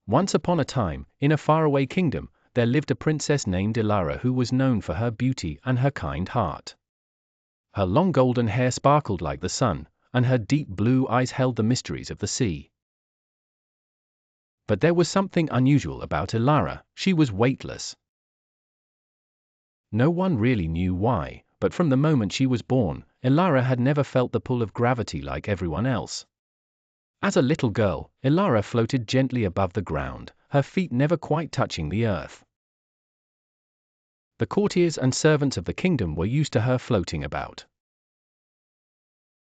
Once upon a time, in a faraway kingdom, there lived a princess named Ilara who was known for her beauty and her kind heart. Her long golden hair sparkled like the sun, and her deep blue eyes held the mysteries of the sea. But there was something unusual about Ilara. She was weightless. No one really knew why, but from the moment she was born, Ilara had never felt the pull of gravity like everyone else. As a little girl, Ilara floated gently above the ground, her feet never quite touching the earth. The courtiers and servants of the kingdom were used to her floating about.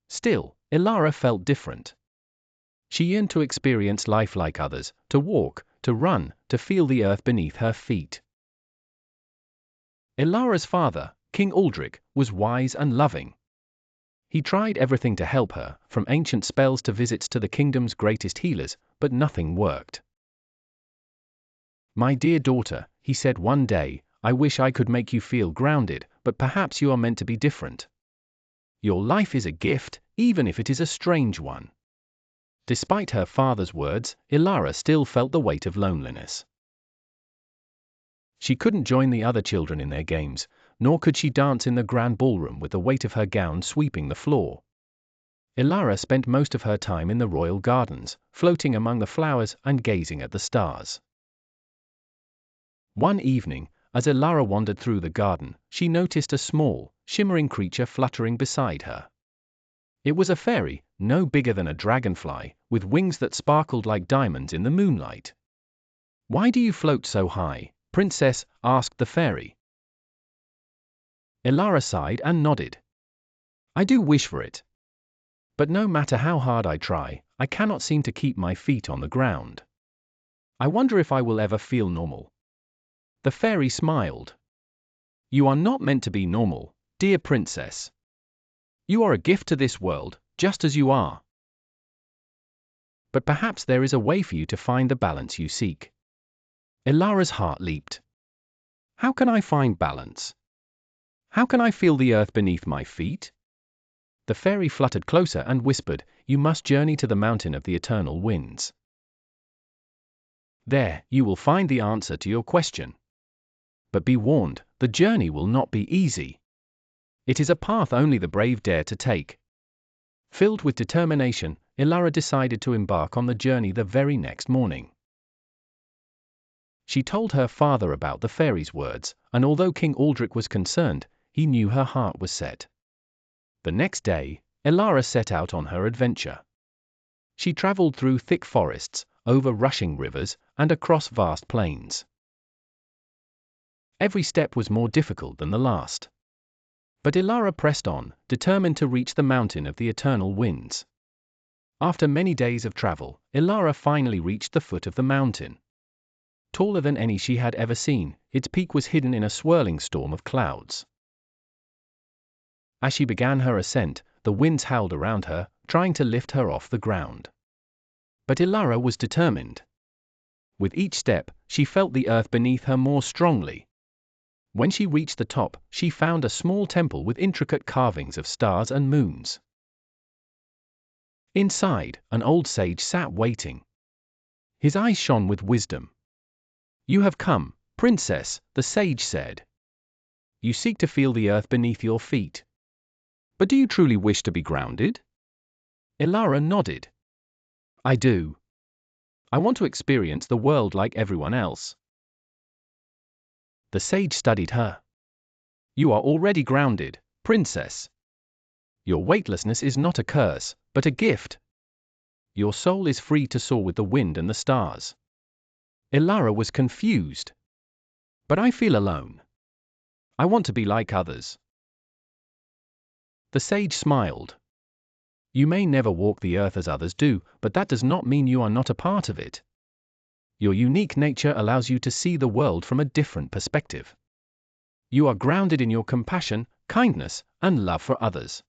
Still, Ilara felt different. She yearned to experience life like others, to walk, to run, to feel the earth beneath her feet. Ilara's father, King Aldrich, was wise and loving. He tried everything to help her, from ancient spells to visits to the kingdom's greatest healers, but nothing worked. "My dear daughter," he said one day, "I wish I could make you feel grounded, but perhaps you are meant to be different. Your life is a gift, even if it is a strange one." Despite her father's words, Ilara still felt the weight of loneliness. She couldn't join the other children in their games, nor could she dance in the grand ballroom with the weight of her gown sweeping the floor. Ilara spent most of her time in the royal gardens, floating among the flowers and gazing at the stars. One evening, as Ilara wandered through the garden, she noticed a small, shimmering creature fluttering beside her. It was a fairy, no bigger than a dragonfly, with wings that sparkled like diamonds in the moonlight. "Why do you float so high, princess?" asked the fairy. Ilara sighed and nodded. "I do wish for it. But no matter how hard I try, I cannot seem to keep my feet on the ground. I wonder if I will ever feel normal." The fairy smiled. "You are not meant to be normal, dear princess. You are a gift to this world, just as you are. But perhaps there is a way for you to find the balance you seek." Ilara's heart leaped. "How can I find balance? How can I feel the earth beneath my feet?" The fairy fluttered closer and whispered, "You must journey to the mountain of the eternal winds. There, you will find the answer to your question. But be warned, the journey will not be easy. It is a path only the brave dare to take." Filled with determination, Ilara decided to embark on the journey the very next morning. She told her father about the fairy's words, and although King Aldrich was concerned, he knew her heart was set. The next day, Ilara set out on her adventure. She traveled through thick forests, over rushing rivers, and across vast plains. Every step was more difficult than the last. But Ilara pressed on, determined to reach the mountain of the eternal winds. After many days of travel, Ilara finally reached the foot of the mountain. Taller than any she had ever seen, its peak was hidden in a swirling storm of clouds. As she began her ascent, the winds howled around her, trying to lift her off the ground. But Ilara was determined. With each step, she felt the earth beneath her more strongly. When she reached the top, she found a small temple with intricate carvings of stars and moons. Inside, an old sage sat waiting. His eyes shone with wisdom. "You have come, princess," the sage said. "You seek to feel the earth beneath your feet. But do you truly wish to be grounded?" Ilara nodded. "I do. I want to experience the world like everyone else." The sage studied her. "You are already grounded, princess. Your weightlessness is not a curse, but a gift. Your soul is free to soar with the wind and the stars." Ilara was confused. "But I feel alone. I want to be like others." The sage smiled. "You may never walk the earth as others do, but that does not mean you are not a part of it. Your unique nature allows you to see the world from a different perspective. You are grounded in your compassion, kindness, and love for others."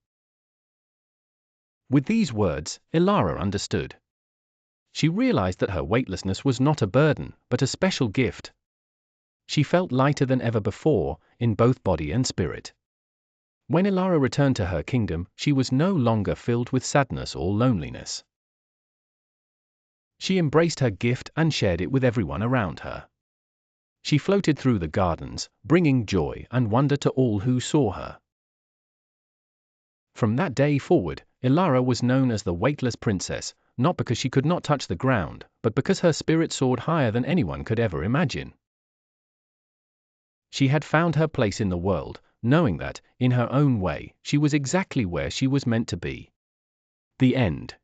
With these words, Ilara understood. She realized that her weightlessness was not a burden, but a special gift. She felt lighter than ever before, in both body and spirit. When Ilara returned to her kingdom, she was no longer filled with sadness or loneliness. She embraced her gift and shared it with everyone around her. She floated through the gardens, bringing joy and wonder to all who saw her. From that day forward, Ilara was known as the Weightless Princess, not because she could not touch the ground, but because her spirit soared higher than anyone could ever imagine. She had found her place in the world, knowing that, in her own way, she was exactly where she was meant to be. The end.